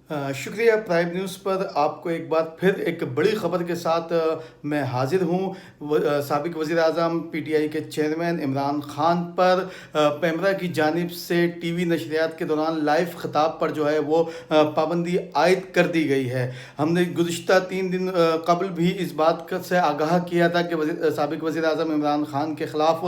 शुक्रिया prime news पर आपको एक बार फिर एक बड़ी ख़बर के साथ मैं हाज़िर हूँ। साबिक़ वज़ीर-ए-आज़म पीटीआई के चेयरमैन इमरान ख़ान पर पेमरा की जानिब से टीवी नशरियात के दौरान लाइव ख़िताब पर जो है वो पाबंदी आयद कर दी गई है। हमने गुज़िश्ता 3 दिन कबल भी इस बात से आगाह किया था कि साबिक़ वज़ीर-ए-आज़म इमरान ख़ान के ख़िलाफ़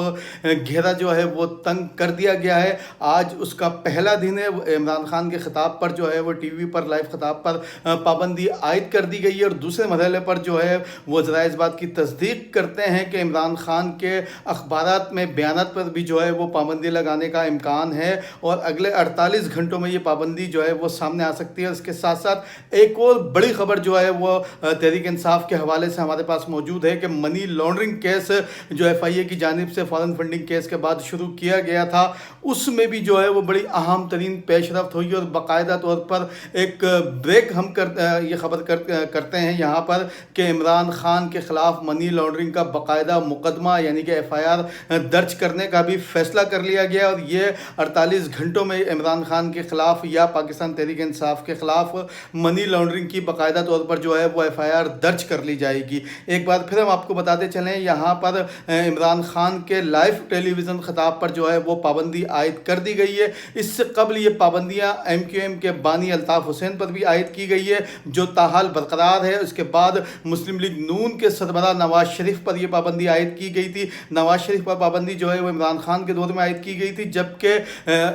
घेरा जो है वो तंग कर दिया गया है। आज उसका पहला दिन है। इमरान ख़ान के ख़िताब पर जो है वो टीवी पर लाइव ख़िताब पर पाबंदी आयद कर दी गई है और दूसरे मरहले पर जो है वो ज़रा इस बात की तस्दीक करते हैं कि इमरान ख़ान के अखबारात में बयानात पर भी जो है वो पाबंदी लगाने का इम्कान है और अगले 48 घंटों में ये पाबंदी जो है वो सामने आ सकती है। इसके साथ साथ एक और बड़ी ख़बर जो है वो तहरीक इंसाफ के हवाले से हमारे पास मौजूद है कि मनी लॉन्ड्रिंग केस जो FIA की जानिब से फॉरेन फंडिंग केस के बाद शुरू किया गया था, उसमें भी जो है वो बड़ी अहम तरीन पेशरफ्त हुई और बाकायदा तौर पर एक ब्रेक हम ये ख़बर करते हैं यहाँ पर कि इमरान ख़ान के ख़िलाफ़ मनी लॉन्ड्रिंग का बाकायदा मुकदमा यानी कि FIR दर्ज करने का भी फ़ैसला कर लिया गया और ये 48 घंटों में इमरान ख़ान के ख़िलाफ़ या पाकिस्तान तहरीक इंसाफ के ख़िलाफ़ मनी लॉन्ड्रिंग की बाकायदा तौर पर जो है वो FIR दर्ज कर ली जाएगी। एक बार फिर हम आपको बताते चलें, यहाँ पर इमरान ख़ान के लाइव टेलीविज़न ख़िताब पर जो है वो पाबंदी आयद कर दी गई है। इससे कबल ये पाबंदियाँ MQM के बानी अल्ताफ़ हुसैन पर भी आयद की गई है जो ताहाल बरकरार है। उसके बाद मुस्लिम लीग नून के सरबराह नवाज शरीफ पर यह पाबंदी आयद की गई थी। नवाज शरीफ पर पाबंदी जो है वो इमरान खान के दौर में आयद की गई थी, जबकि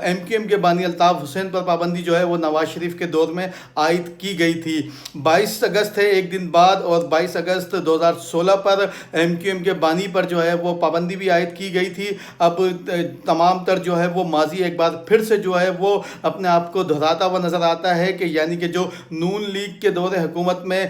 MQM के बानी अल्ताफ़ हुसैन पर पाबंदी जो है वो नवाज शरीफ के दौर में आयद की गई थी। 22 अगस्त है एक दिन बाद और 22 अगस्त 2016 पर MQM के बानी पर जो है वो पाबंदी भी आयद की गई थी। अब तमाम तर जो है वो माजी एक बार फिर से जो है वो अपने आप को दोहराता हुआ नज़र आता है कि यानी कि जो नून लीग के दौर हुकूमत में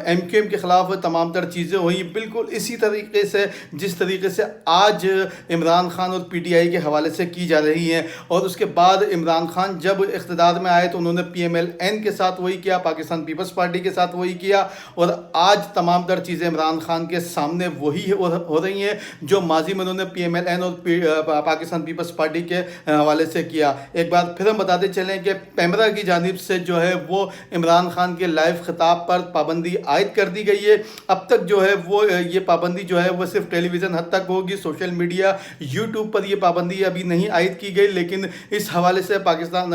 MQM के ख़िलाफ़ तमाम तर चीज़ें हुई, बिल्कुल इसी तरीके से जिस तरीके से आज इमरान ख़ान और PTI के हवाले से की जा रही हैं। और उसके बाद इमरान ख़ान जब इक़्तिदार में आए तो उन्होंने PMLN के साथ वही किया, पाकिस्तान पीपल्स पार्टी के साथ वही किया और आज तमाम तर चीज़ें इमरान ख़ान के सामने वही हो रही हैं जो माजी में उन्होंने PMLN और पाकिस्तान पीपल्स पार्टी के हवाले से किया। एक बार फिर हम बताते चलें कि पेमरा की जानिब से जो है वो इमरान ख़ान के लाइव ख़िताब पर पाबंदी आयद कर दी गई है। अब तक जो है वो ये पाबंदी जो है वो सिर्फ टेलीविज़न हद तक होगी, सोशल मीडिया YouTube पर ये पाबंदी अभी नहीं आयद की गई, लेकिन इस हवाले से पाकिस्तान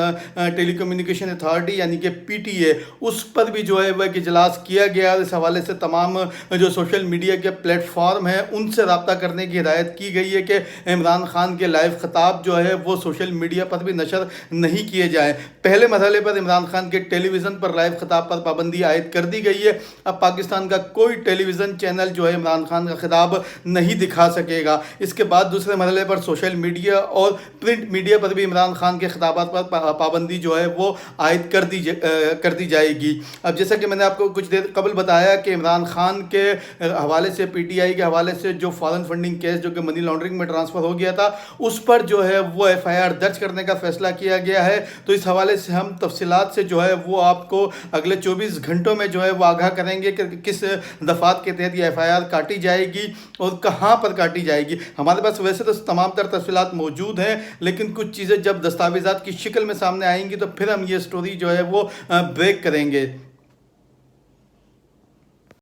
टेलीकम्युनिकेशन अथॉरिटी यानी कि PTA उस पर भी जो है वह एक इजलास किया गया। इस हवाले से तमाम जो सोशल मीडिया के प्लेटफॉर्म हैं उनसे रब्ता करने की हिदायत की गई है कि इमरान ख़ान के लाइव ख़िताब जो है वो सोशल मीडिया पर भी नशर नहीं किए जाएँ। पहले मरहले पर इमरान ख़ान के टेलीविज़न पर लाइव ख़िताब पर पाबंदी आयद कर दी गई है। अब पाकिस्तान का कोई टेलीविज़न चैनल जो है इमरान ख़ान का ख़िताब नहीं दिखा सकेगा। इसके बाद दूसरे मरहले पर सोशल मीडिया और प्रिंट मीडिया पर भी इमरान ख़ान के ख़िताबात पर पाबंदी जो है वो आयद कर दी जाएगी। अब जैसा कि मैंने आपको कुछ देर कबल बताया कि इमरान ख़ान के हवाले से PTI के हवाले से जो फॉरेन फंडिंग केस जो कि मनी लॉन्ड्रिंग में ट्रांसफ़र हो गया था उस पर जो है वो FIR दर्ज करने का फ़ैसला किया गया है। तो इस हवाले से हम तफसीलात से जो है वो आपको अगले 24 घंटों में जो है वो आगाह करेंगे कि किस दफ़ात के तहत ये FIR काटी जाएगी और कहाँ पर काटी जाएगी। हमारे पास वैसे तो तमाम तर तफसीलात मौजूद हैं, लेकिन कुछ चीज़ें जब दस्तावेज़ात की शक्ल में सामने आएंगी तो फिर हम ये स्टोरी जो है वो ब्रेक करेंगे।